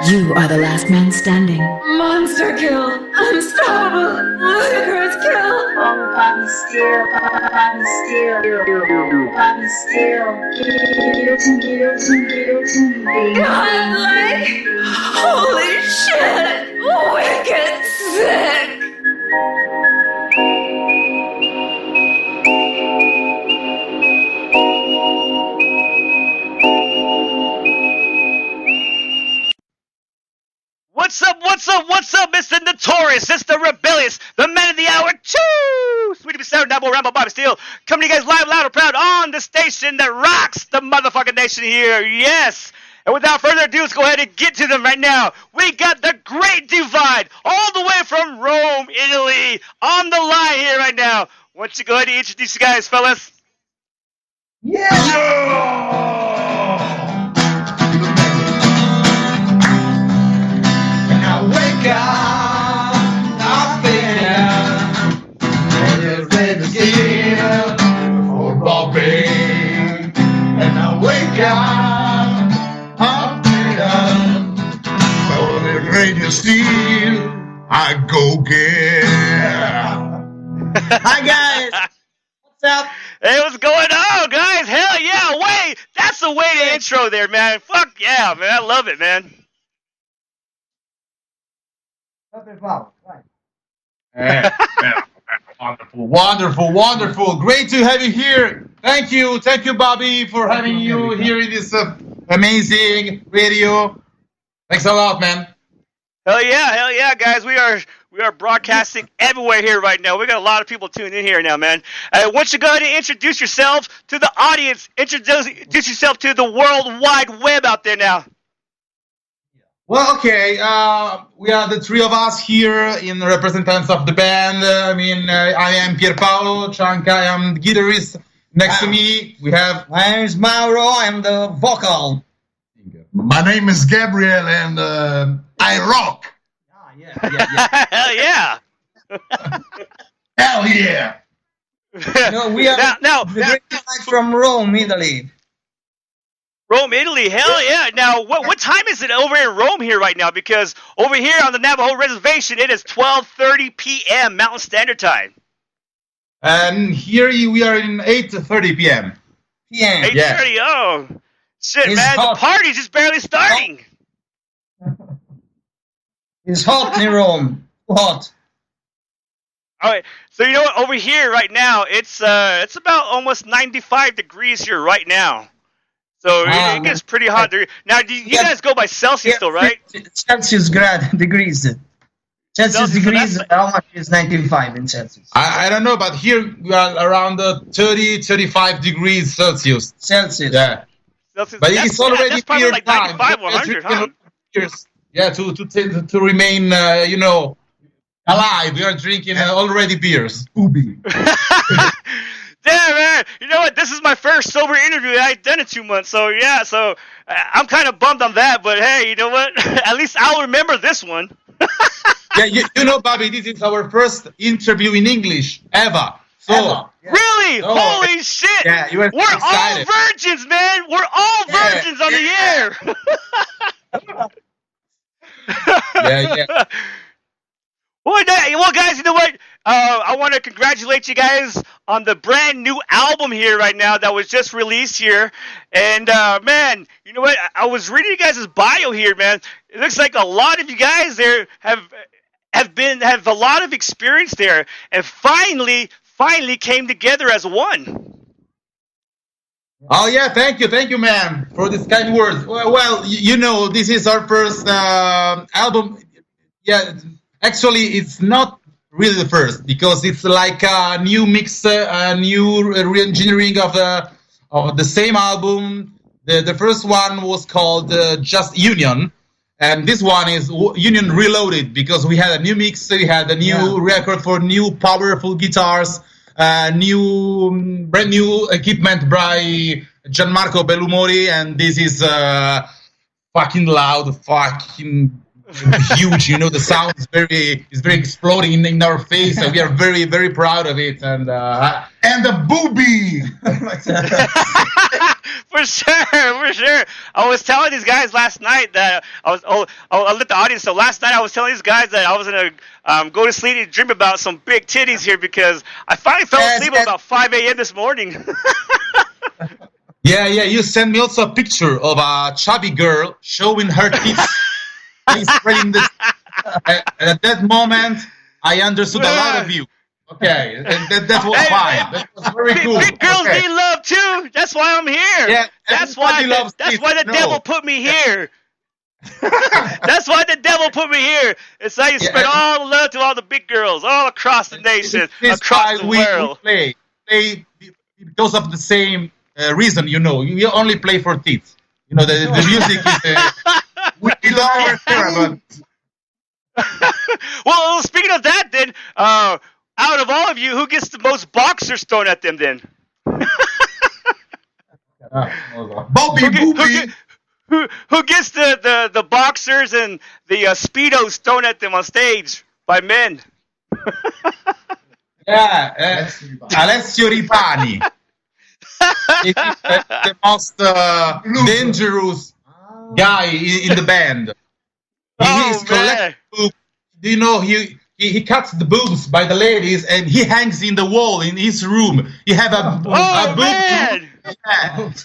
You are the last man standing. Monster kill! Unstoppable! Ludicrous kill! Oh, Bobby Steele, Bobby Steele, Bobby Steele, guillotine, Godlike! Holy shit! Wicked sick! What's up, Mr. Notorious, Mr. Rebellious, the man of the hour, choo! Sweetie Beside Navajo Rambo Bobby Steele, coming to you guys live, loud, and proud on the station that rocks the motherfucking nation here, yes! And without further ado, let's go ahead and get to them right now. We got the Great Divide, all the way from Rome, Italy, on the line here right now. Why don't you go ahead and introduce you guys, fellas? Yeah! Wake up, I'm feeling, and it's ready to steal for Bobby. And I wake up, I'm feeling, so it's ready to steal. I go get. Hi guys, what's up? Hey, what's going on, guys? Hell yeah, wait, that's the way to intro there, man. Fuck yeah, man, I love it, man. Wonderful. Great to have you here. Thank you, Bobby, for having you here in this amazing radio. Thanks a lot, man. Hell yeah, guys. We are broadcasting everywhere here right now. We got a lot of people tuning in here now, man. Why don't you go ahead and introduce yourselves to the audience? Introduce yourself to the World Wide Web out there now. Well, okay, we are the three of us here in representatives of the band. I am Pier Paolo Cianca, I am the guitarist. Next to me, we have... My name is Mauro, I'm the vocal. My name is Gabriel, and I rock. Yeah. Hell yeah. Hell yeah. No, we are now, the great guys from Rome, Italy. Rome, Italy, hell yeah. Now, what time is it over in Rome here right now? Because over here on the Navajo Reservation, it is 12:30 p.m. Mountain Standard Time. And here we are in 8:30 p.m. 8:30, yeah. Oh. Shit, It's man, hot. the party's just barely starting. It's hot in Rome. Hot. All right, so you know what? Over here right now, it's about almost 95 degrees here right now. So it gets pretty hot. Now, do you guys go by Celsius still, right? Celsius degrees. Celsius degrees, how much is 95 in Celsius? I don't know, but here we are around 30, 35 degrees Celsius. Yeah. Celsius, But it's already that's probably beer like time. 95 or 100, huh? Yeah, to remain, alive. We are drinking already beers. Ubi. Damn, man. You know what? This is my first sober interview. I ain't done it 2 months, so I'm kind of bummed on that. But hey, you know what? At least I'll remember this one. Yeah, you know, Bobby, this is our first interview in English ever. So Yeah. Really? Oh, Holy shit! yeah, you were We're excited. all virgins, man. We're all virgins on the air. yeah. Well, guys, you know what? I want to congratulate you guys on the brand new album here right now that was just released here. And, man, you know what? I was reading you guys' bio here, man. It looks like a lot of you guys there have a lot of experience there and finally came together as one. Oh, yeah, thank you, man, for this kind words. Well, you know, this is our first album. Yeah, actually, it's not really the first, because it's like a new mix, a new re-engineering of the same album. The first one was called Just Union, and this one is Union Reloaded, because we had a new mix, we had a new record for new powerful guitars, brand new equipment by Gianmarco Bellumori, and this is fucking loud, fucking huge. You know, the sound is very exploding in our face, and we are very, very proud of it. And the booby. For sure. I was telling these guys last night that I'll let the audience know. Last night I was telling these guys that I was gonna go to sleep and dream about some big titties here because I finally fell asleep at about 5 a.m. this morning. Yeah. You sent me also a picture of a chubby girl showing her tits. Spreading this. At that moment, I understood a lot of you. Okay, and that was fine. That was very cool. Big girls need love too. That's why I'm here. Yeah, that's why the devil put me here. That's why the devil put me here. It's how you spread all the love to all the big girls all across the nation, across the world. We play because of the same reason. You know, you only play for tits. You know, the music is. We love our Well, speaking of that, then, out of all of you, who gets the most boxers thrown at them, then? Bobby Booby. Who gets the boxers and the Speedos thrown at them on stage by men? Alessio Ripani. It is the most dangerous guy in the band. He's collecting boobs. Do you know he cuts the boobs by the ladies and he hangs in the wall in his room. He have a boob.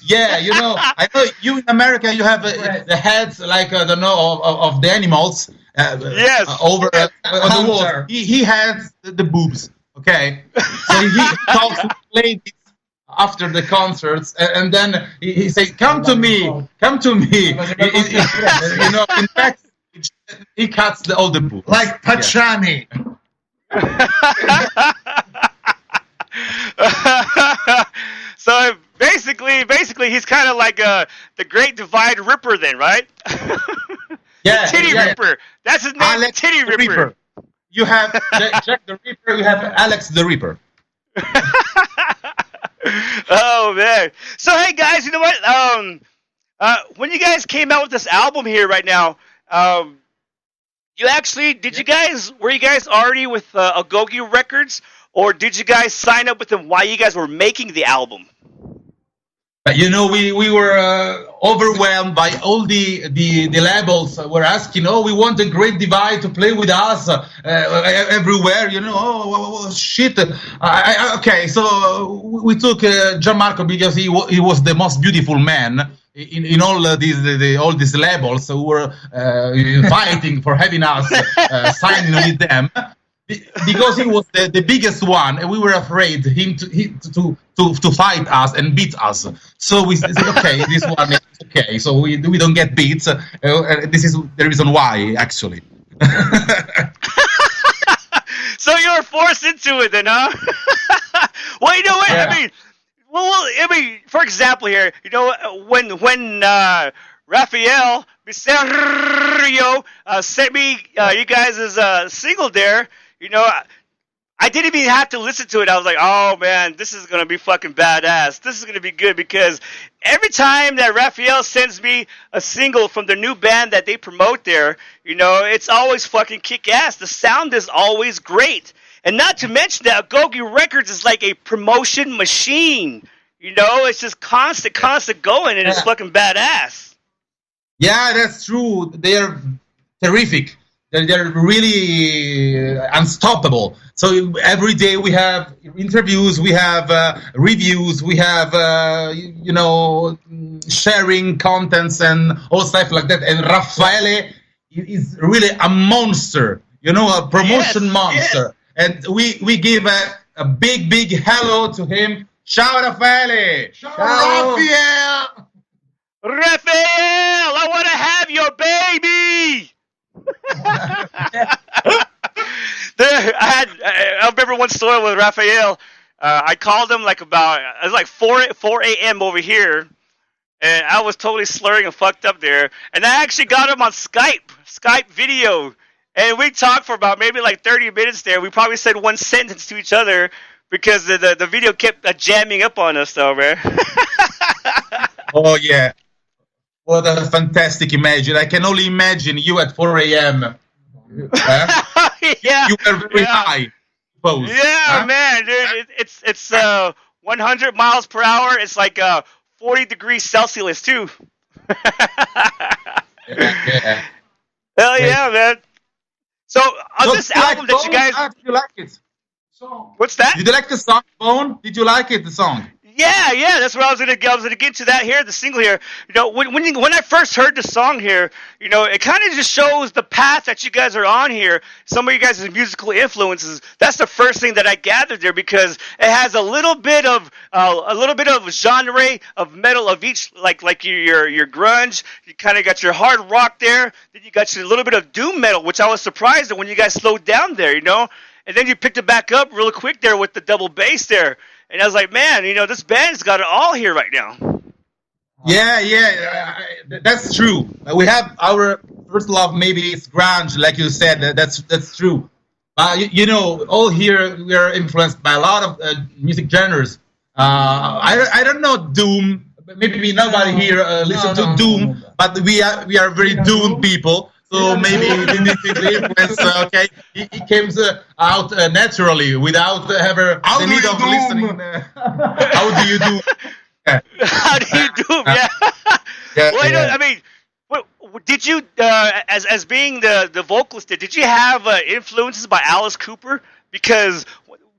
Yeah, you know. I know you in America you have the heads like I don't know of the animals. Yes. Over on the wall. He has the boobs. Okay. So he talks to ladies after the concerts, and then he say, "Come to me." You know, in fact, he cuts all the boobs. Like Pachani. So basically, he's kind of like the Great Divide Ripper, then, right? Yeah, Titty Ripper. That's his name. Alex Titty Ripper. You have Jack the Ripper. You have Alex the Ripper. Oh man! So hey guys, you know what? When you guys came out with this album here right now, were you guys already with Agoge Records, or did you guys sign up with them while you guys were making the album? You know, we were overwhelmed by all the labels were asking, "Oh, we want a Great Divide to play with us everywhere." You know, oh shit. Okay, so we took Gianmarco because he was the most beautiful man in all these labels who were fighting for having us signing with them. Because he was the biggest one, and we were afraid him to fight us and beat us. So we said, okay, this one is okay. So we don't get beat. This is the reason why, actually. So you were forced into it, then, huh? Well, you know what? Yeah. I mean, for example, here, you know, when Rafael Biserio sent me you guys' single there. You know, I didn't even have to listen to it. I was like, oh, man, this is going to be fucking badass. This is going to be good because every time that Raphael sends me a single from the new band that they promote there, you know, it's always fucking kick-ass. The sound is always great. And not to mention that Agoge Records is like a promotion machine. You know, it's just constant going, and it's fucking badass. Yeah, that's true. They're terrific. They're really unstoppable. So every day we have interviews, we have reviews, we have, you know, sharing contents and all stuff like that. And Raffaele is really a monster, you know, a promotion monster. Yes. And we give a big hello to him. Ciao, Raffaele! Ciao, Raphael! Raphael, I want to have your baby! I remember one story with Raphael. I called him it was like 4 a.m. over here, and I was totally slurring and fucked up there. And I actually got him on Skype video, and we talked for about maybe like 30 minutes there. We probably said one sentence to each other because the video kept jamming up on us, though, man. Oh yeah. What a fantastic imagine. I can only imagine you at 4 a.m. Yeah. You were very high. Suppose. Yeah, man. Dude, it's 100 miles per hour. It's like 40 degrees Celsius too. Yeah. Hell yeah, man. So on this album that you guys, did you like it? what's that? Did you like the song, Bone? Did you like it, the song? Yeah, that's what I was gonna get to that here, the single here. You know, when I first heard the song here, you know, it kind of just shows the path that you guys are on here. Some of you guys' musical influences. That's the first thing that I gathered there, because it has a little bit of genre of metal of each, like your grunge. You kind of got your hard rock there. Then you got your little bit of doom metal, which I was surprised at when you guys slowed down there, you know. And then you picked it back up real quick there with the double bass there. And I was like, man, you know, this band's got it all here right now. Yeah, that's true. We have our first love, maybe it's grunge, like you said. That's true. You know, all here we are influenced by a lot of music genres. I don't know doom. Maybe nobody here listen to doom, but we are very doom people. So maybe we need to influence. Okay, it came out naturally without ever the need of listening. How do you do? How do you do? Yeah. Well, I mean, did you, as being the vocalist, did you have influences by Alice Cooper? Because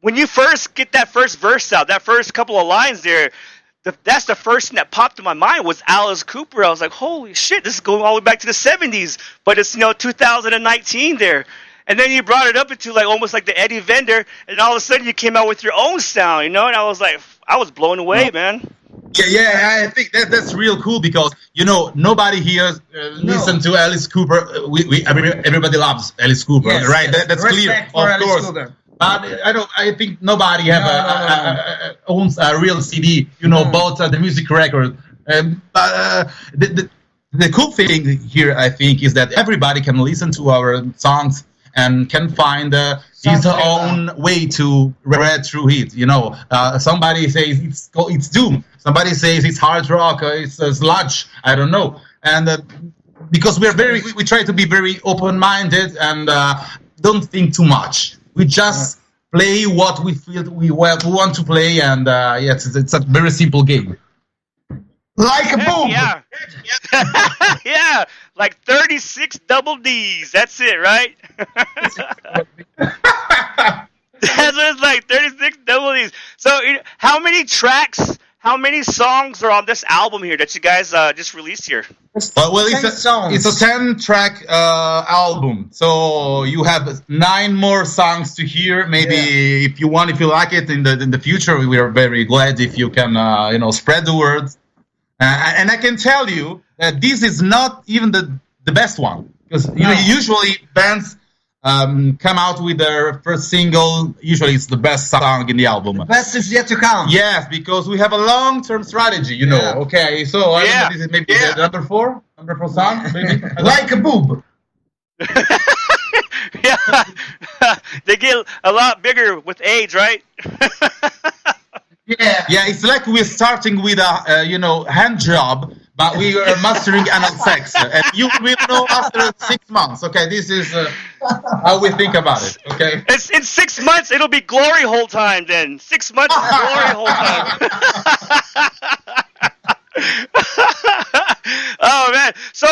when you first get that first verse out, that first couple of lines there, that's the first thing that popped in my mind was Alice Cooper. I was like, holy shit, this is going all the way back to the 70s, but it's, 2019 there. And then you brought it up into like almost like the Eddie Vedder, and all of a sudden you came out with your own sound, and I was like, I was blown away, man. Yeah, I think that's real cool because, nobody here listen to Alice Cooper. Everybody loves Alice Cooper, yes, right? Yes. That's clear, of course. Cooper. But I think nobody owns a real CD, bought the music record. But the cool thing here, I think, is that everybody can listen to our songs and can find his own way to read through it. Somebody says it's doom. Somebody says it's hard rock. It's sludge. I don't know. And because we try to be very open-minded and don't think too much. We just play what we feel we want to play, and it's a very simple game. Like a boom. Yeah. Yeah, like 36 double Ds. That's it, right? That's what it's like, 36 double Ds. So, how many tracks, how many songs are on this album here that you guys just released here? Well, it's a 10-track album. So you have 9 more songs to hear. Maybe if you like it in the future, we are very glad if you can, spread the word. And I can tell you that this is not even the best one, because usually bands come out with their first single. Usually it's the best song in the album. The best is yet to come. Yes, because we have a long-term strategy, Yeah. Okay, so I don't know, this is maybe the number 4 song, maybe. Like a boob. Yeah, they get a lot bigger with age, right? Yeah, it's like we're starting with a hand job, but we are mastering anal sex, and you will know after 6 months. Okay, this is how we think about it. Okay, it's in 6 months it'll be glory hole time. Then 6 months is glory hole time. Oh man, so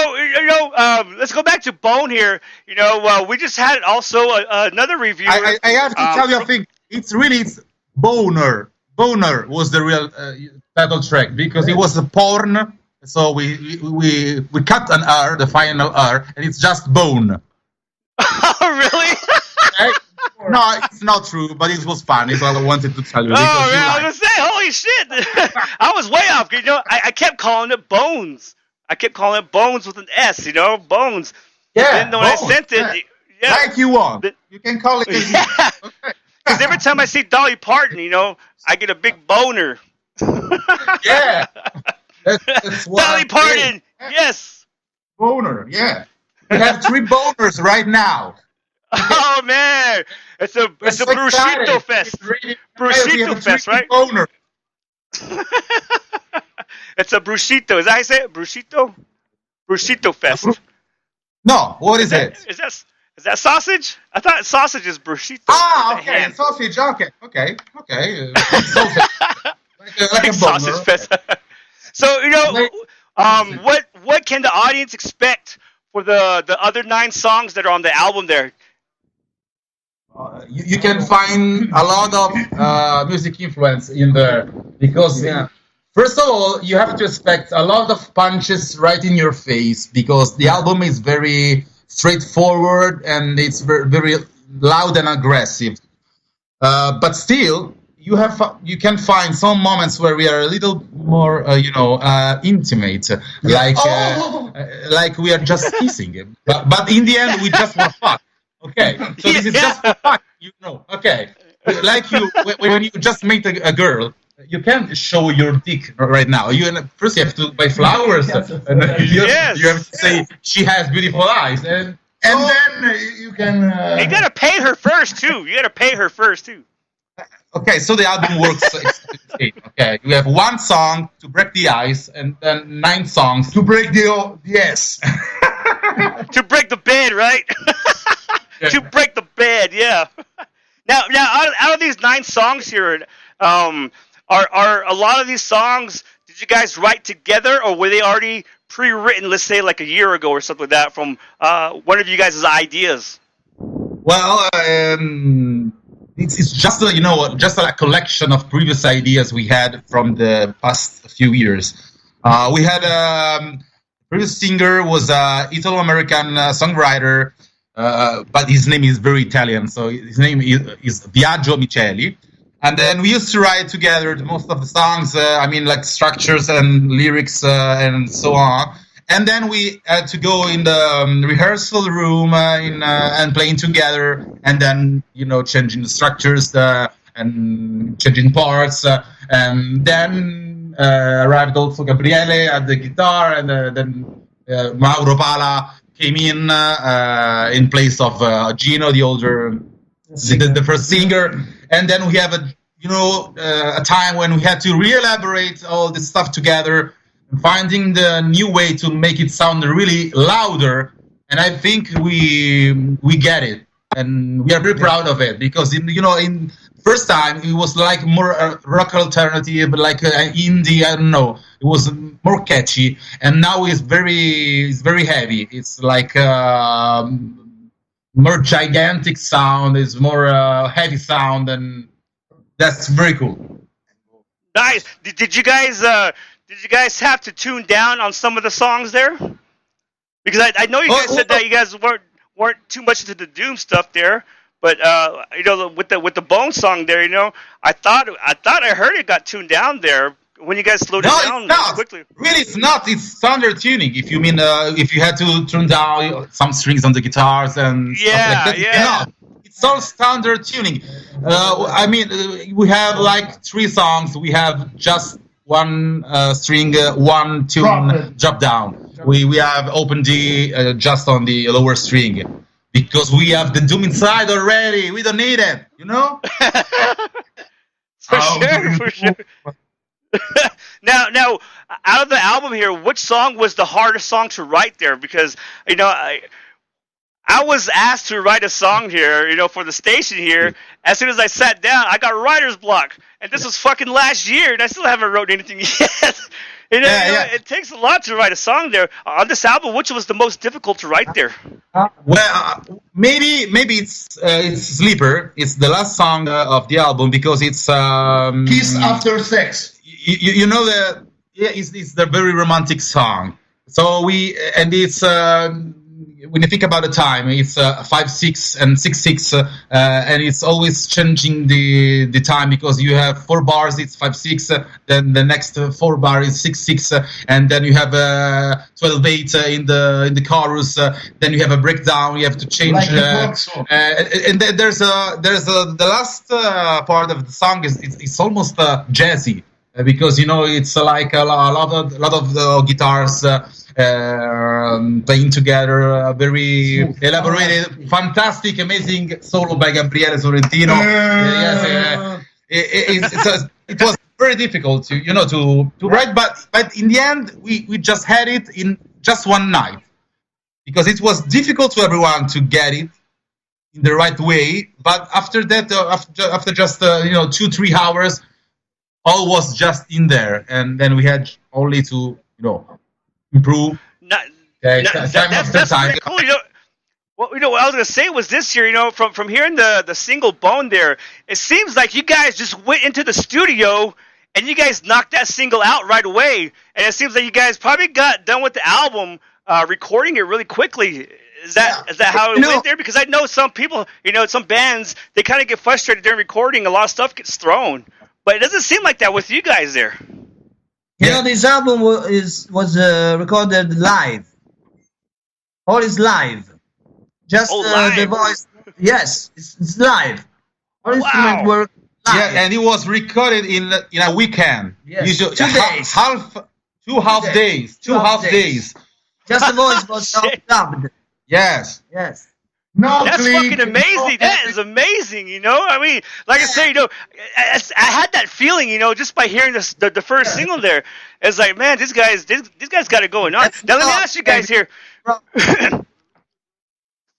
let's go back to Bone here. We just had also another review. I have to tell you a thing. It's Boner. Boner was the real title track because it was a porn. So we cut an R, the final R, and it's just Bone. Oh, really? No, it's not true, but it was funny, so I wanted to tell you. Oh, man, I was going to say, holy shit. I was way off. I kept calling it Bones. I kept calling it Bones with an S, Bones. Yeah, and then when I sent it, like you want. You can call it. Yeah. Okay. Because every time I see Dolly Parton, I get a big boner. Yeah. That's what Dolly Parton, yes. Boner, yeah. We have 3 boners right now. Oh, man. It's a bruschito fest. Really bruschito fest, right? Boner. It's a bruschito. Is that how you say it? Bruschito? Bruschito fest. No, what is it? Is that sausage? I thought sausage is bruschito. Ah, okay, sausage. Okay. Sausage. Like a sausage fest. So what can the audience expect for the other 9 songs that are on the album there? You can find a lot of music influence in there because, first of all, you have to expect a lot of punches right in your face because the album is very straightforward and it's very, very loud and aggressive. But still, you can find some moments where we are a little more, intimate, like we are just kissing. But in the end, we just want to fuck. Okay, so this is just for fuck, Okay, like when you just meet a girl, you can't show your dick right now. First you have to buy flowers, and you have to say she has beautiful eyes, and then you can. You gotta pay her first too. Okay, so the album works. Okay, you have 1 song to break the ice, and then 9 songs to break the ice. To break the bed, right? To break the bed, yeah. Now, out of these 9 songs here, are a lot of these songs? Did you guys write together, or were they already pre-written? Let's say like a year ago or something like that, from one of you guys' ideas. Well, it's just just a collection of previous ideas we had from the past few years. We had previous singer was Italo-American songwriter. But his name is very Italian, so his name is Viaggio Miceli. And then we used to write together most of the songs, like structures and lyrics and so on. And then we had to go in the rehearsal room and playing together, and then, changing the structures and changing parts. And then arrived also Gabriele at the guitar, and then Mauro Pala came in place of Gino, the older, the first singer, and then we have a time when we had to re-elaborate all this stuff together, finding the new way to make it sound really louder, and I think we get it, and we are very proud of it because in first time it was like more rock alternative, like indie, I don't know. It was more catchy, and now it's very heavy. It's like more gigantic sound. It's more heavy sound, and that's very cool. Nice. Did you guys have to tune down on some of the songs there? Because I know you guys said that you guys weren't too much into the doom stuff there. But with the Bone song there, I thought I heard it got tuned down there when you guys slowed it down quickly. Really, it's not. It's standard tuning. If you mean if you had to turn down some strings on the guitars and stuff like that, no, it's all standard tuning. We have like 3 songs. We have just 1 string, 1 tune drop down. We have open D just on the lower string. Because we have the doom inside already. We don't need it, For sure. Now, out of the album here, which song was the hardest song to write there? Because, I was asked to write a song here, for the station here. As soon as I sat down, I got writer's block. And this was fucking last year, and I still haven't wrote anything yet. It takes a lot to write a song there. On this album, which was the most difficult to write there? Maybe it's Sleeper. It's the last song of the album because it's Kiss After Sex. It's the very romantic song. So it's when you think about the time, it's 5/6 and 6/6, and it's always changing the time because you have 4 bars, it's 5/6, then the next 4 bars is 6/6, and then you have 12/8 in the chorus. Then you have a breakdown. You have to change. And then there's the last part of the song is almost jazzy because it's like a lot of the guitars. Playing together, very elaborated, fantastic, amazing solo by Gabriele Sorrentino. It was very difficult to write, but in the end we just had it in just one night because it was difficult for everyone to get it in the right way. But after that, after just 2-3 hours, all was just in there, and then we had only to improve. That's pretty cool. What I was gonna say was this here. From hearing the single Bone there, it seems like you guys just went into the studio and you guys knocked that single out right away. And it seems like you guys probably got done with the album, recording it really quickly. Is that how it went there? Because I know some people, some bands, they kind of get frustrated during recording. A lot of stuff gets thrown, but it doesn't seem like that with you guys there. This album was recorded live. All is live. Just live. the voice. Yes, it's live. All instruments were live. Yeah, and it was recorded in a weekend. Yes. Usually, 2 days. Two half days. Just the voice was dubbed. Yes. No That's click, fucking amazing. That is amazing. I mean, like I say, I had that feeling, just by hearing the first single there. It's like, man, these guys got it going on. Now let me ask you guys here.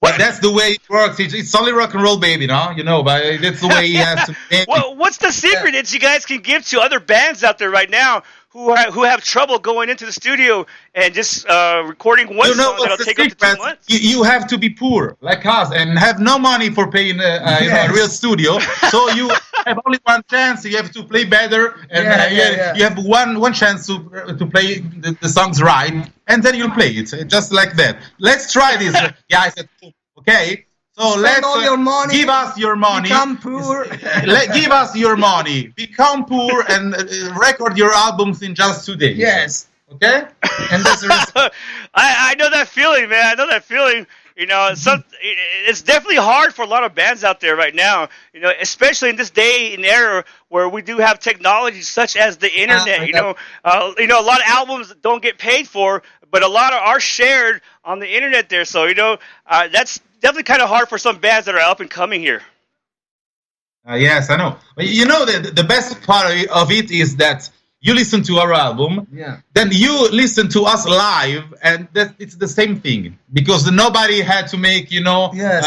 But that's the way it works. It's only rock and roll, baby, but that's the way he has to. Well, what's the secret that you guys can give to other bands out there right now who have trouble going into the studio and just recording one song that'll take up to 2 months? You have to be poor, like us, and have no money for paying a real studio. So you have only one chance. You have to play better, and you have one chance to play the songs right, and then you'll play it just like that. Let's try this, guys. Okay. So Spend all your money, give us your money. Become poor. Give us your money. Become poor and record your albums in just 2 days. Yes. Okay. And that's the reason. I know that feeling, man. I know that feeling. It's definitely hard for a lot of bands out there right now. Especially in this day and era where we do have technology such as the internet. A lot of albums don't get paid for, but a lot are shared on the internet there. So that's definitely kind of hard for some bands that are up and coming here. Yes, I know. But the best part of it is that you listen to our album, then you listen to us live, and it's the same thing because nobody had to make, Yes,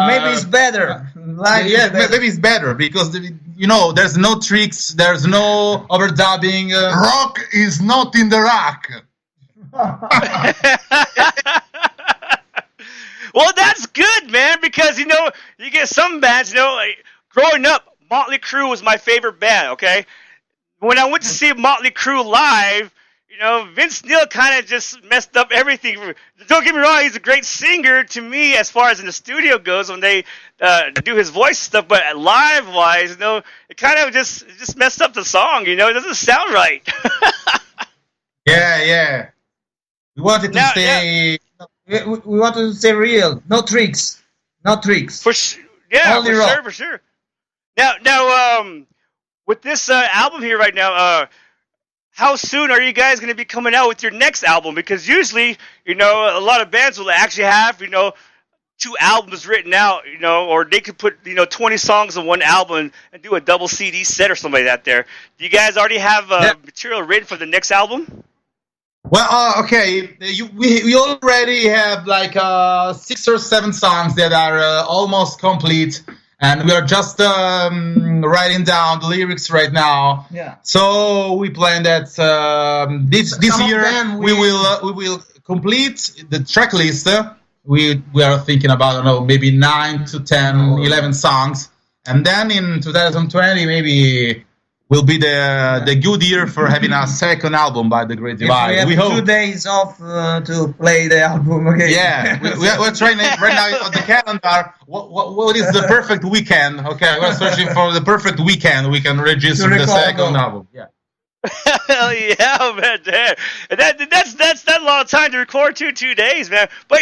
maybe it's better. Live maybe it's better because there's no tricks, there's no overdubbing. Rock is not in the rack. Well, that's good, man, because, you get some bands, growing up, Motley Crue was my favorite band, okay? When I went to see Motley Crue live, Vince Neil kind of just messed up everything. Don't get me wrong, he's a great singer to me as far as in the studio goes when they do his voice stuff, but live-wise, it kind of just messed up the song, it doesn't sound right. Yeah. We wanted to stay... We want to stay real. No tricks. For sure. Now, with this album here right now, how soon are you guys going to be coming out with your next album? Because usually, a lot of bands will actually have, 2 albums written out, or they could put, 20 songs on one album and do a double CD set or something like that there. Do you guys already have material written for the next album? Well, okay. We already have like 6 or 7 songs that are almost complete, and we are just writing down the lyrics right now. Yeah. So we plan that this year we will complete the track list. We are thinking about maybe 9 to 10, 11 songs, and then in 2020 maybe will be the good year for having a second album by The Great Divide. We hope 2 days off to play the album again. Yeah, we're trying right now on the calendar. What is the perfect weekend? Okay, we're searching for the perfect weekend. We can register the second album. Yeah. Hell yeah, man! That's a long time to record 2 days, man. But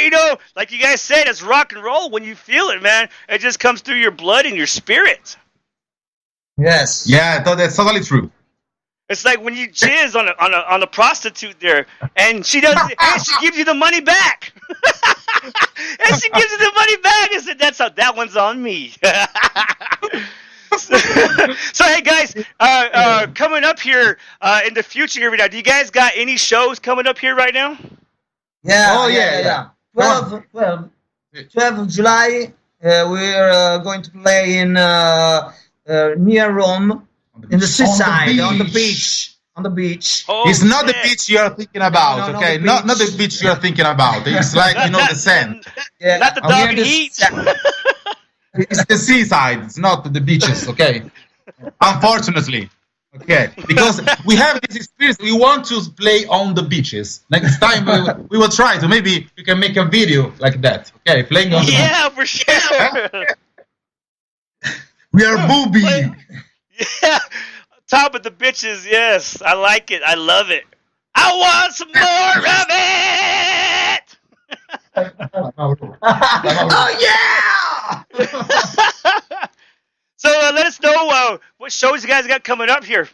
like you guys said, it's rock and roll. When you feel it, man, it just comes through your blood and your spirit. Yes. Yeah, that's totally true. It's like when you jizz on a prostitute there, and she does, and she gives you the money back. And she gives you the money back. I said, that one's on me. So hey guys, coming up here in the future here, do you guys got any shows coming up here right now? Yeah. 12th of July, we're going to play in near Rome In the seaside, on the beach. beach. On the beach. Oh, It's not the shit. beach you are thinking about, No, okay? the Not beach. the beach you are thinking about. It's like, the sand. Yeah. Not the on dog and the heat. It's the seaside. It's not the beaches, okay? Unfortunately. Okay, because we have this experience. We want to play on the beaches. Next time we will try to. Maybe you can make a video like that. Okay, playing on the Yeah, for sure. We are booby. Yeah, top of the bitches. Yes, I like it. I love it. I want some more of it. Oh yeah! So let us know what shows you guys got coming up here.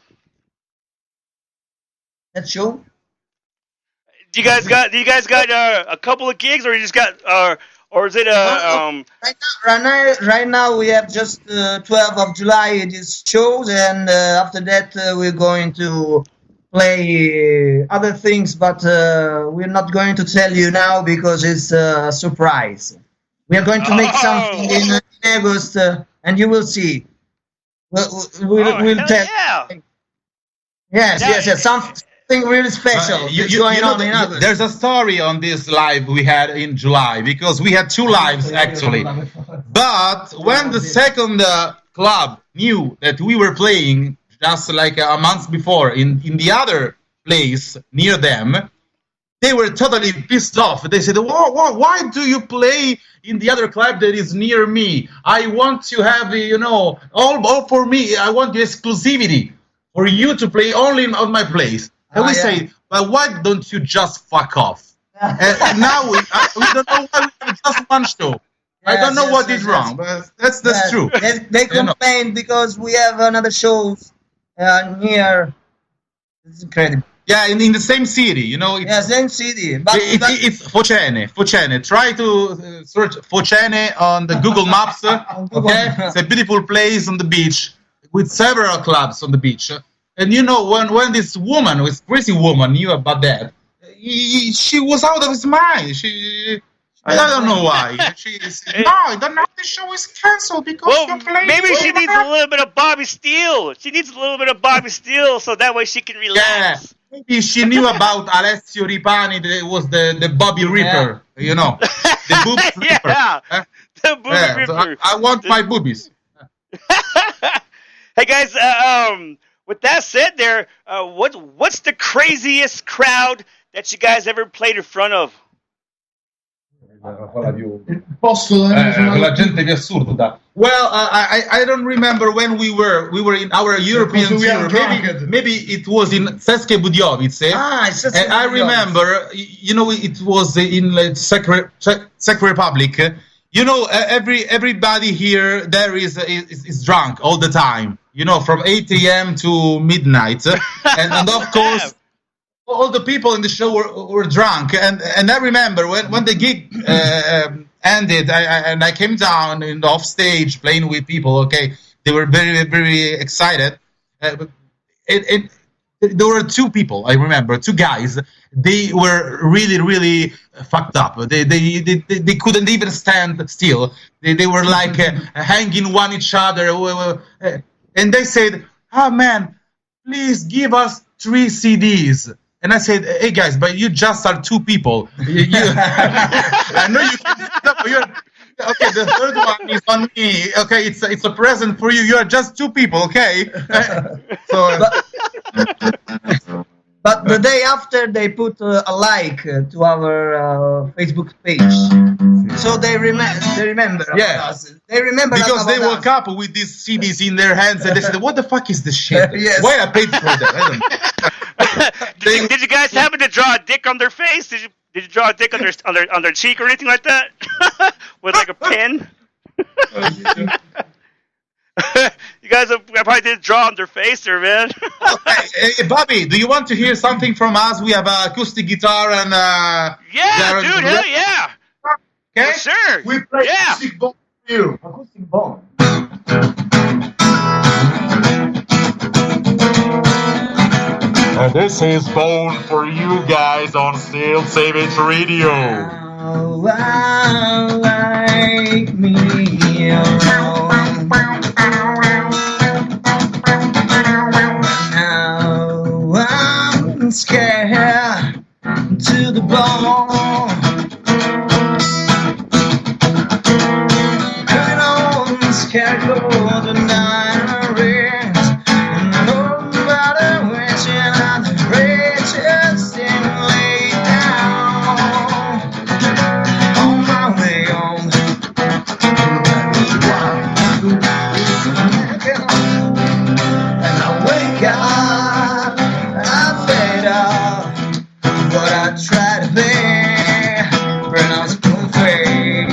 That show? Do you guys got a couple of gigs, or you just got or is it Right now we have just 12th of July these shows, and after that we're going to play other things, but we're not going to tell you now because it's a surprise. We are going to make something in August, and you will see. We'll tell. Yeah. Yes. Something really special. Going on in August. There's a story on this live we had in July, because we had 2 lives actually. But when the second club knew that we were playing just like a month before in the other place near them, they were totally pissed off. They said, why do you play in the other club that is near me? I want to have, all for me. I want the exclusivity for you to play only on my place. And we say, but why don't you just fuck off? And now we don't know why we have just one show. I don't know what is wrong, but that's true. They complain because we have another shows near. It's incredible. Yeah, in the same city, Same city. But it's Focene. Try to search Focene on the Google Maps. Okay, it's a beautiful place on the beach with several clubs on the beach. And when this woman, this crazy woman, knew about that, she was out of his mind. I don't know why. She said, no, the show is canceled because you're playing. Maybe she needs a little bit of Bobby Steele. She needs a little bit of Bobby Steele so that way she can relax. Yeah. Maybe she knew about Alessio Ripani, that it was the Bobby Ripper, the boob ripper. Yeah, the booby ripper. So I want my boobies. Hey guys, with that said, what's the craziest crowd that you guys ever played in front of? La gente più assurda. Well, I don't remember when we were in our European tour. Maybe it was in České Budějovice. And I remember, it was in Czech Republic. Everybody here there is drunk all the time. From 8 a.m. to midnight, and of course. All the people in the show were drunk, and I remember when the gig ended, and I came down in the off stage playing with people. Okay, they were very, very excited. There were 2 people. I remember 2 guys. They were really, really fucked up. They couldn't even stand still. They were like hanging one each other, and they said, "Oh man, please give us 3 CDs." And I said, "Hey guys, but you just are 2 people. I know you can stop. Okay, the third one is on me. Okay, it's a present for you. You are just 2 people, okay?" But the day after, they put a like to our Facebook page, so they remember. Yeah, us. They remember because they about woke up with these CDs in their hands and they said, "What the fuck is this shit? Yes. Why I paid for that?" I don't know. Did you guys happen to draw a dick on their face? Did you draw a dick on their cheek or anything like that? With like a pen? You guys probably didn't draw on their face there, man. Hey, Bobby, do you want to hear something from us? We have acoustic guitar and yeah, dude, hell yeah. Okay, for sure. We play acoustic bomb for you. Acoustic bomb. And this is Bone for you guys on Steele Savage Radio. Like me. to the bone. Coming on the scarecrow tonight, and nobody wishing on the bridge just didn't lay down on my way home. And I wake up, I fade out, but I try to be, burn out spoon fade.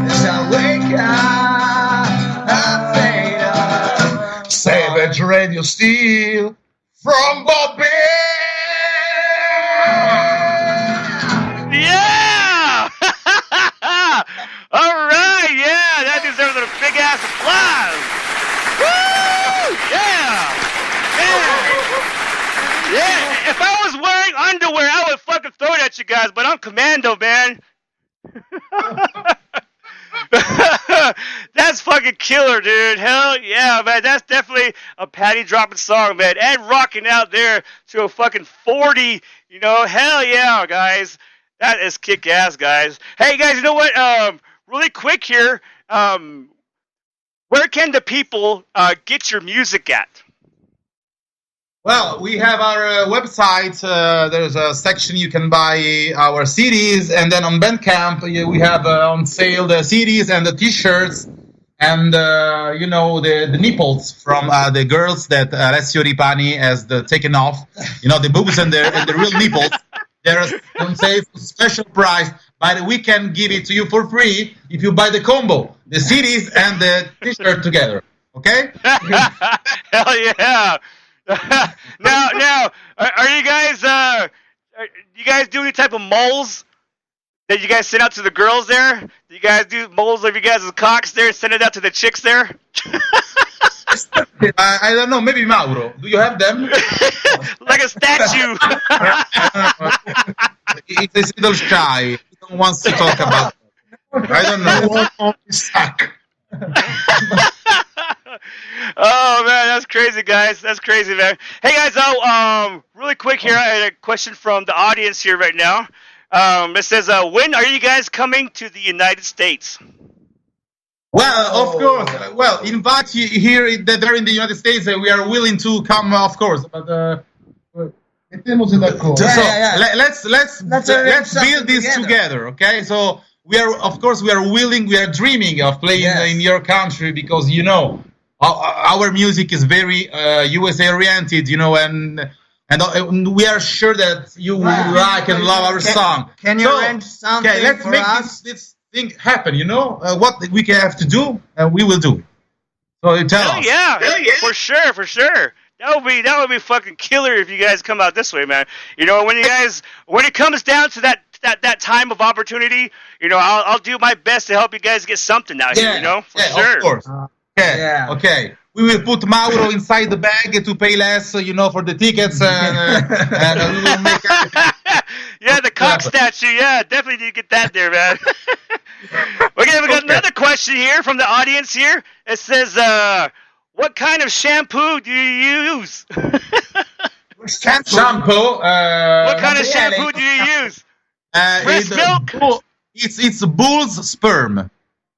As I wake up, I fade out. Savage Radio Steele from Bobby. Yeah! All right, yeah, that deserves a big ass applause. Woo! Yeah! Man! Yeah, if I was wearing underwear, I would fucking throw it at you guys, but I'm commando, man. That's fucking killer, dude. Hell yeah, man. That's definitely a patty dropping song, man. And rocking out there to a fucking 40, you know. Hell yeah, guys. That is kick ass, guys. Hey, guys, you know what? Really quick here. Where can the people get your music at? Well, we have our website. There's a section you can buy our CDs, and then on Bandcamp we have on sale the CDs and the T-shirts, and you know the nipples from the girls that Alessio Ripani has taken off. You know the boobs and the real nipples. They're on sale for special price, but we can give it to you for free if you buy the combo, the CDs and the T-shirt together. Okay? Hell yeah! now, are you guys do any type of moles that you guys send out to the girls there? Do you guys do moles of you guys' cocks there? Send it out to the chicks there? I don't know. Maybe Mauro. Do you have them? Like a statue. He's a little shy. He don't want to talk about it. I don't know. Suck. Oh man, that's crazy, guys. That's crazy, man. Hey guys, really quick here, I had a question from the audience here right now. It says, when are you guys coming to the United States? Well, of course. Well, invite you here there in the United States. We are willing to come, of course. But Mettiamoci d'accordo. so Yeah. let's build this together, okay? So we are willing. We are dreaming of playing in your country because you know our music is very USA oriented, you know, and we are sure that you will like and love our song. Can you rent something Okay, let's for make us? this thing happen. You know what we have to do, and we will do it. So you tell us. Yeah, for sure. That would be fucking killer if you guys come out this way, man. You know, when it comes down to that time of opportunity, you know, I'll do my best to help you guys get something out here. You know, for sure. Of course. Okay. We will put Mauro inside the bag to pay less, you know, for the tickets, and we will make. Yeah, the cock statue. Yeah, definitely need to get that there, man. Okay, we got another question here from the audience here. It says, what kind of shampoo do you use? Shampoo. What kind of shampoo do you use? Breast milk? It's bull's sperm.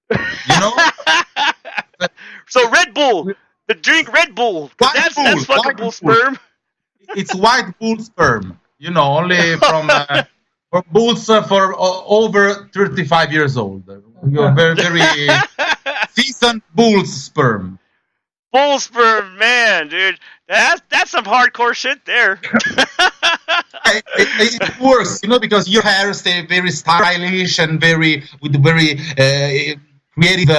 You know? So Red Bull. The drink Red Bull. That's fucking bull sperm. It's white bull sperm. You know, only from for bulls for over 35 years old. You're very, very seasoned bull sperm. Bull sperm, man, dude. That's some hardcore shit there. It works, you know, because your hair stay very stylish and very creative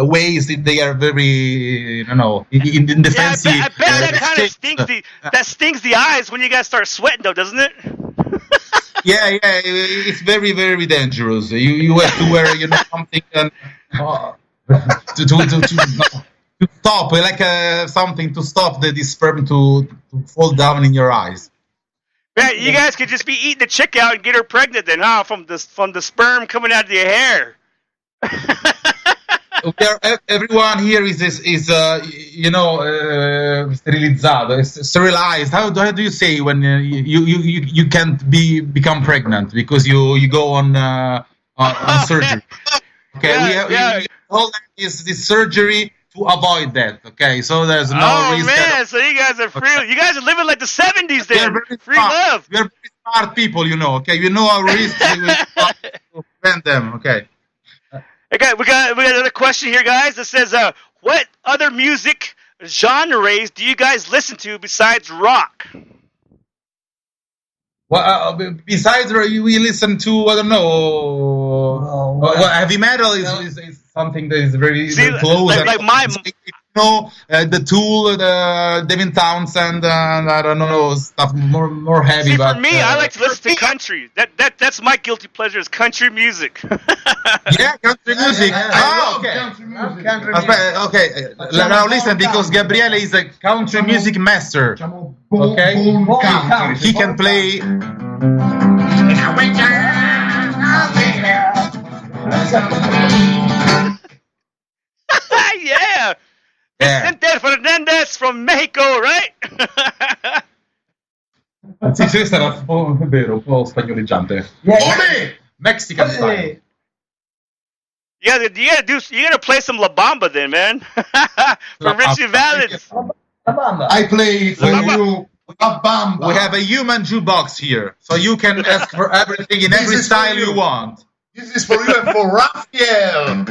ways. They are very, you know, in the fancy. I bet that kind of stinks. That stings the eyes when you guys start sweating, though, doesn't it? Yeah, it's very, very dangerous. You have to wear, you know, something to stop, like something to stop the sperm to fall down in your eyes. Man, you guys could just be eating the chick out and get her pregnant then, huh? From the sperm coming out of your hair. everyone here is sterilizzato, sterilized. How do you say when you can't become pregnant because you go on surgery? Okay, we all this surgery to avoid that. Okay, so there's no risk. Oh man, so you guys are free. You guys are living like the 70s then. Free love. We are very smart people, okay. You know our risks. We will prevent them. Okay. Okay, we got another question here, guys. That says, what other music genres do you guys listen to besides rock? Well, besides, we listen to, I don't know, heavy metal is something that is very close. The Tool, the Devin Townsend, and I don't know, stuff more heavy. For me, I like to listen to country. That's my guilty pleasure is country music. Yeah, country music. Okay. Country music. Okay, now listen, because Gabriele is a country music master. Okay, he can play. Yeah. Vicente Fernandez from Mexico, right? Sì, sarà vero, un po' spagnoleggiante. Mexican style. Yeah, you gotta play some La Bamba then, man. From Richie Valens. I play for you La Bamba. We have a human jukebox here, so you can ask for everything in every style you want. This is for you and for Raphael.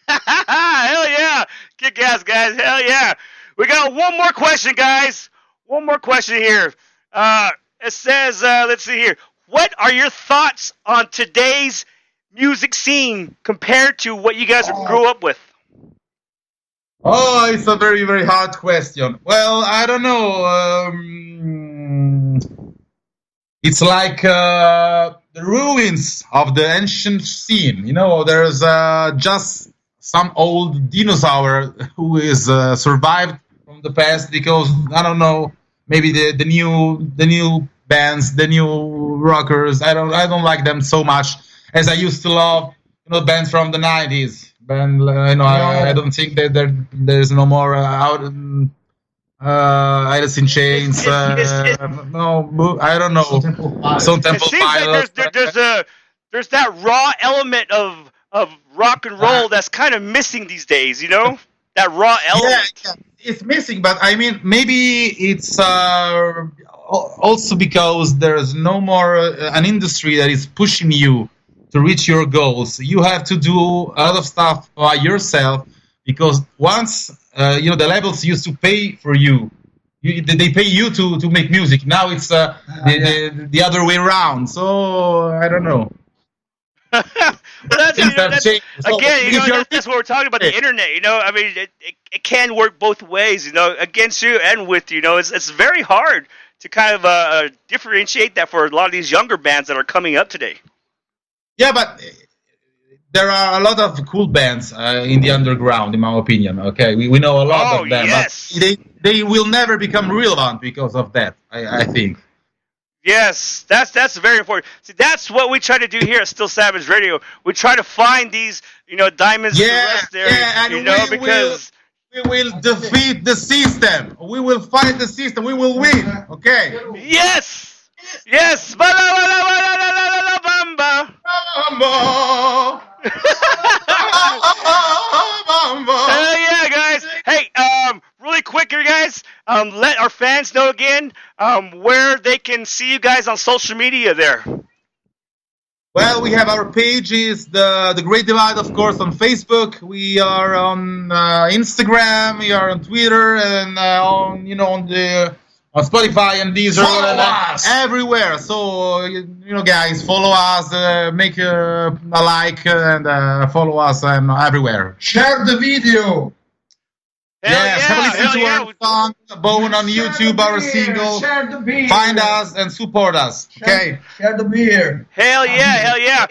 Hell yeah! Kick ass, guys! Hell yeah! We got one more question, guys. One more question here. It says, let's see here. What are your thoughts on today's music scene compared to what you guys grew up with? Oh, it's a very, very hard question. Well, I don't know. It's like the ruins of the ancient scene. There's just some old dinosaur who is survived from the past because I don't know. Maybe the new bands, the new rockers. I don't like them so much as I used to love. Bands from the 90s. I don't think that there's no more Alice in Chains. No, I don't know. Some Temple Pilots. Like there's that raw element of rock and roll that's kind of missing these days. That raw element. Yeah, it's missing, but I mean, maybe it's also because there's no more an industry that is pushing you to reach your goals. You have to do a lot of stuff by yourself because once the labels used to pay for you. They pay you to make music. Now it's the other way around. So I don't know. Well, that's what we're talking about, the internet. I mean, it can work both ways. Against you and with you. It's very hard to kind of differentiate that for a lot of these younger bands that are coming up today. Yeah, but there are a lot of cool bands in the underground, in my opinion. Okay, we know a lot of them. Yes. But they will never become relevant because of that. I think. Yes, that's very important. See, that's what we try to do here at Steele Savage Radio. We try to find these, diamonds in the rest there. Yeah, and because we will defeat the system. We will fight the system. We will win. Okay. Yes. Yes. Bamba. Yeah, guys. Hey, really quick here, guys. Let our fans know again where they can see you guys on social media there. Well, we have our pages, the Great Divide, of course, on Facebook. We are on Instagram. We are on Twitter, and on Spotify and Deezer, everywhere. So guys, follow us, make a like, and follow us everywhere. Share the video. Yes, heavily listen to our song, Bone, on YouTube, our single. Find us and support us. Okay. Share the beer. Hell yeah.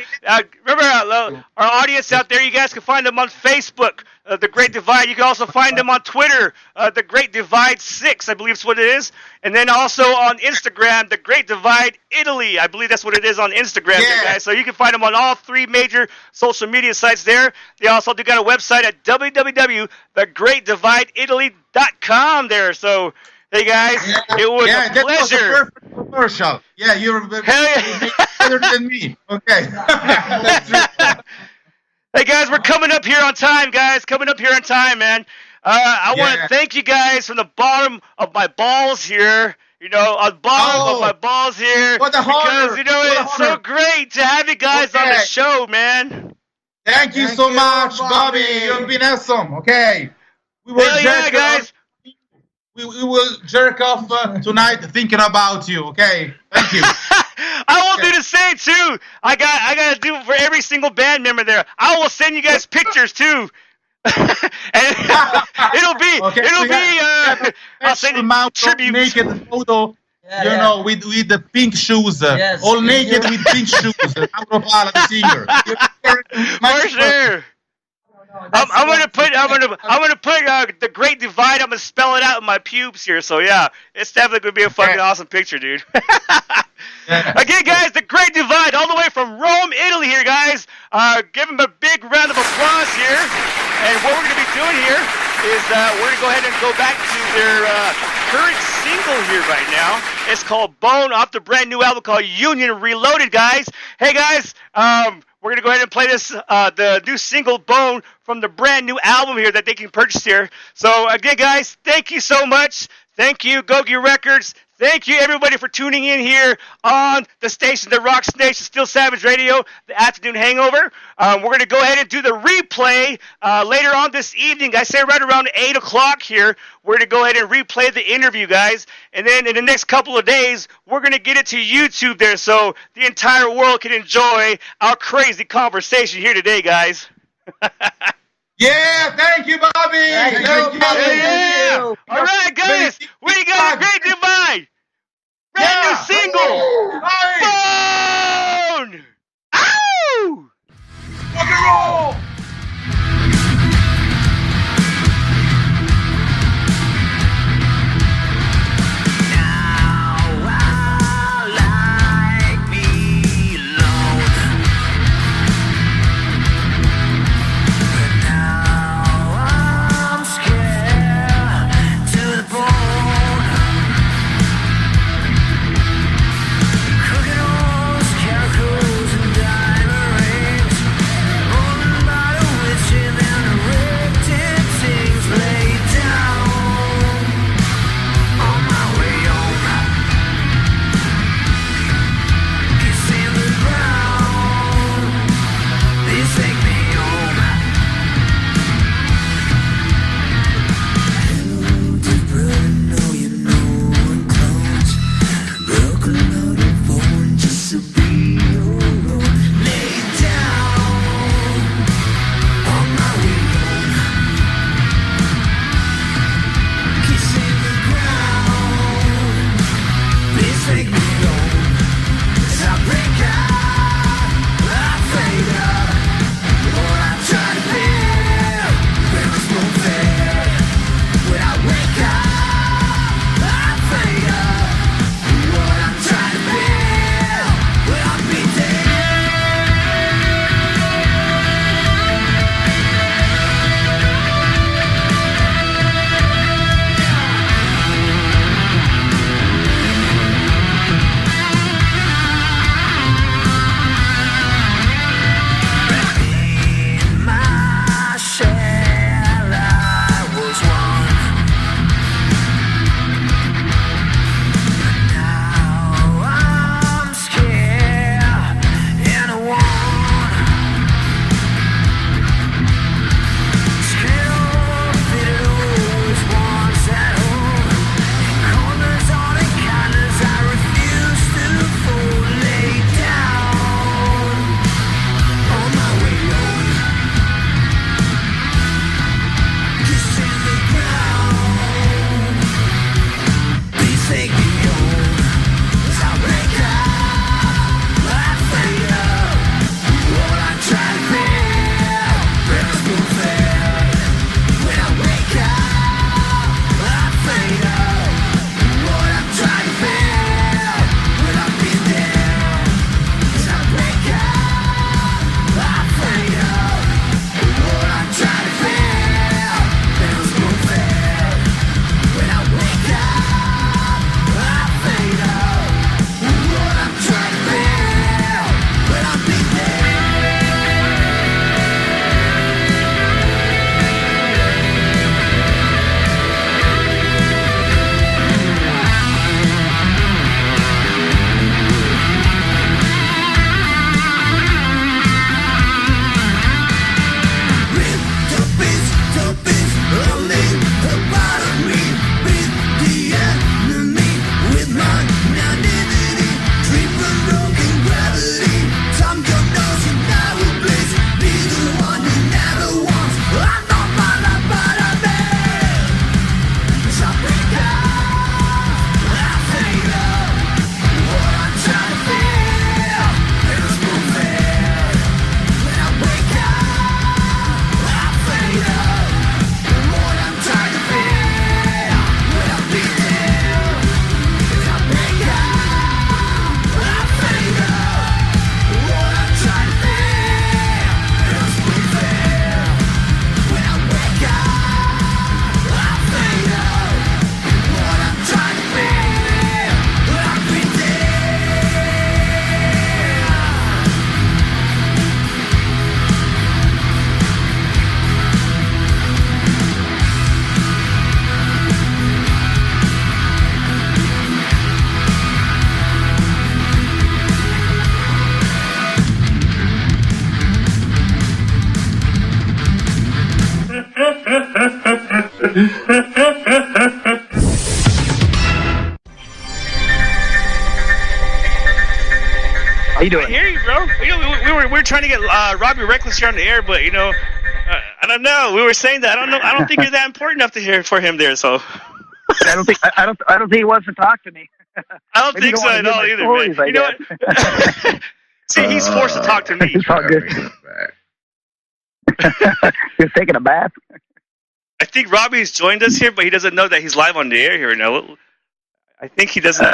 Remember, our audience out there, you guys can find them on Facebook, The Great Divide. You can also find them on Twitter, The Great Divide 6, I believe is what it is. And then also on Instagram, The Great Divide Italy. I believe that's what it is on Instagram, there, guys. So you can find them on all three major social media sites there. They also do got a website at www.thegreatdivideitaly.com there. So, hey, guys, it was a pleasure. Was a perfect commercial. Yeah, you're better than me. Okay. That's true. Hey, guys, we're coming up here on time, man. I want to thank you guys from the bottom of my balls here. You know, on the bottom of my balls here. What a honor. Because, you know, it's so great to have you guys on the show, man. Thank you so much, Bobby. You've been awesome. Okay. We will guys. We will jerk off tonight thinking about you. Okay. Thank you. I will do the same too. I got to do it for every single band member there. I will send you guys pictures too. And I'll send you tribute. Naked photo. You know, with the pink shoes, all naked with pink shoes. Auropala, the singer. For sure. I'm gonna put The Great Divide. I'm gonna spell it out in my pubes here. So yeah, it's definitely gonna be a fucking awesome picture, dude. Again, guys, The Great Divide, all the way from Rome, Italy here, guys. Give them a big round of applause here. And what we're gonna be doing here is we're gonna go ahead and go back to their current single here right now. It's called Bone, off the brand new album called Union Reloaded, guys. Hey, guys, we're going to go ahead and play this, the new single Bone from the brand new album here that they can purchase here. So, again, guys, thank you so much. Thank you, Agoge Records. Thank you, everybody, for tuning in here on the station that rocks nation, Steele Savage Radio, the Afternoon HanGOveR. We're going to go ahead and do the replay later on this evening. I say right around 8 o'clock here. We're going to go ahead and replay the interview, guys. And then in the next couple of days, we're going to get it to YouTube there so the entire world can enjoy our crazy conversation here today, guys. Yeah, thank you, Bobby. Thank you. Yeah. All right, guys, we got a Great Divide. Brand new single. Bone. Ow! Rock and roll. Now I'm scared. trying to get Robbie Reckless here on the air, but you know, I don't know. We were saying that. I don't know. I don't think you're that important enough to hear for him there. So I don't think he wants to talk to me. I don't think so at all either, man. You know what? See, he's forced to talk to me. It's all good. He's taking a bath. I think Robbie's joined us here, but he doesn't know that he's live on the air here now. I think he doesn't.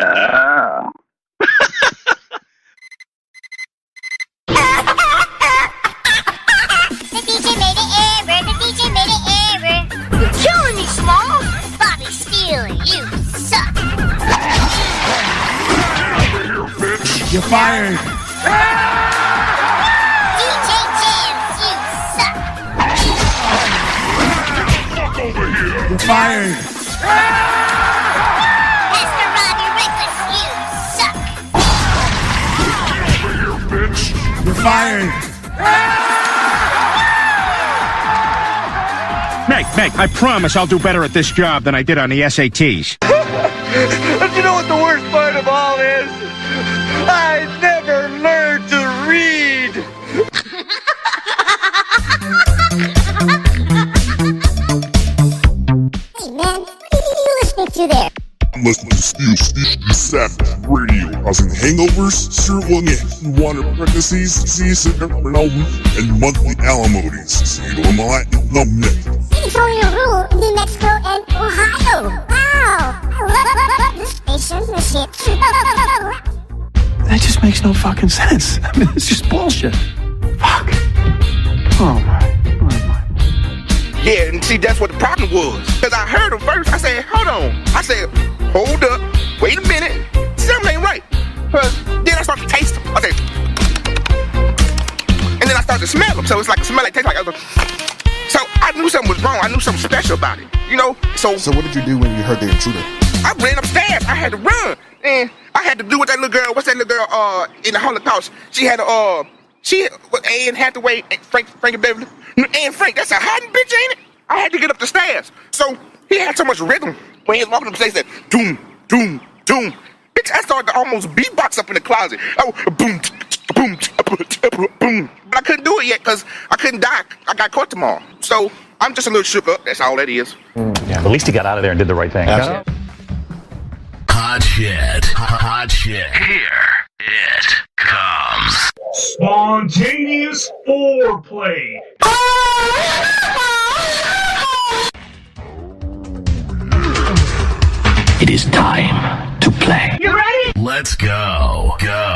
The DJ made an error. The DJ made an error. You're killing me, Small. Bobby Steele, you suck. You're fired. DJ Jams, you suck. Fuck over here. You're fired. Mr. Robbie Reckless, you suck. Get over here, bitch. You're fired. Meg, I promise I'll do better at this job than I did on the SATs. You know what the worst part of all is? I never learned to read. Hey, man, what are you listening to there? I'm listening to Steele Savage Radio. I was in hangovers, surwange, water pregnancies, and monthly alimonies. Senatorial rule in New Mexico and Ohio. Wow, I love this station. This shit. That just makes no fucking sense. I mean, it's just bullshit. Fuck. Oh my. Yeah, and see, that's what the problem was. Because I heard him first. I said, hold on. I said, hold up. Wait a minute. Something ain't right. Then I started to taste them. I said, and then I started to smell them. So it's like a smell like taste like other. So I knew something was wrong. I knew something special about it. You know? So what did you do when you heard the intruder? I ran upstairs. I had to run. And I had to do what that little girl, what's that little girl in the Holocaust? She had Anne Hathaway, Frankie Beverly. And Frank, that's a hot bitch, ain't it? I had to get up the stairs. So he had so much rhythm when he was walking up the stairs that doom, doom, doom. Bitch, I started to almost beatbox up in the closet. Oh, boom, boom, boom. But I couldn't do it yet because I couldn't die. I got caught tomorrow. So I'm just a little shook up. That's all that is. Yeah, but at least he got out of there and did the right thing. Absolutely. Hot shit. Hot shit. Here it comes. Spontaneous foreplay. It is time to play. You ready? Let's go. Go.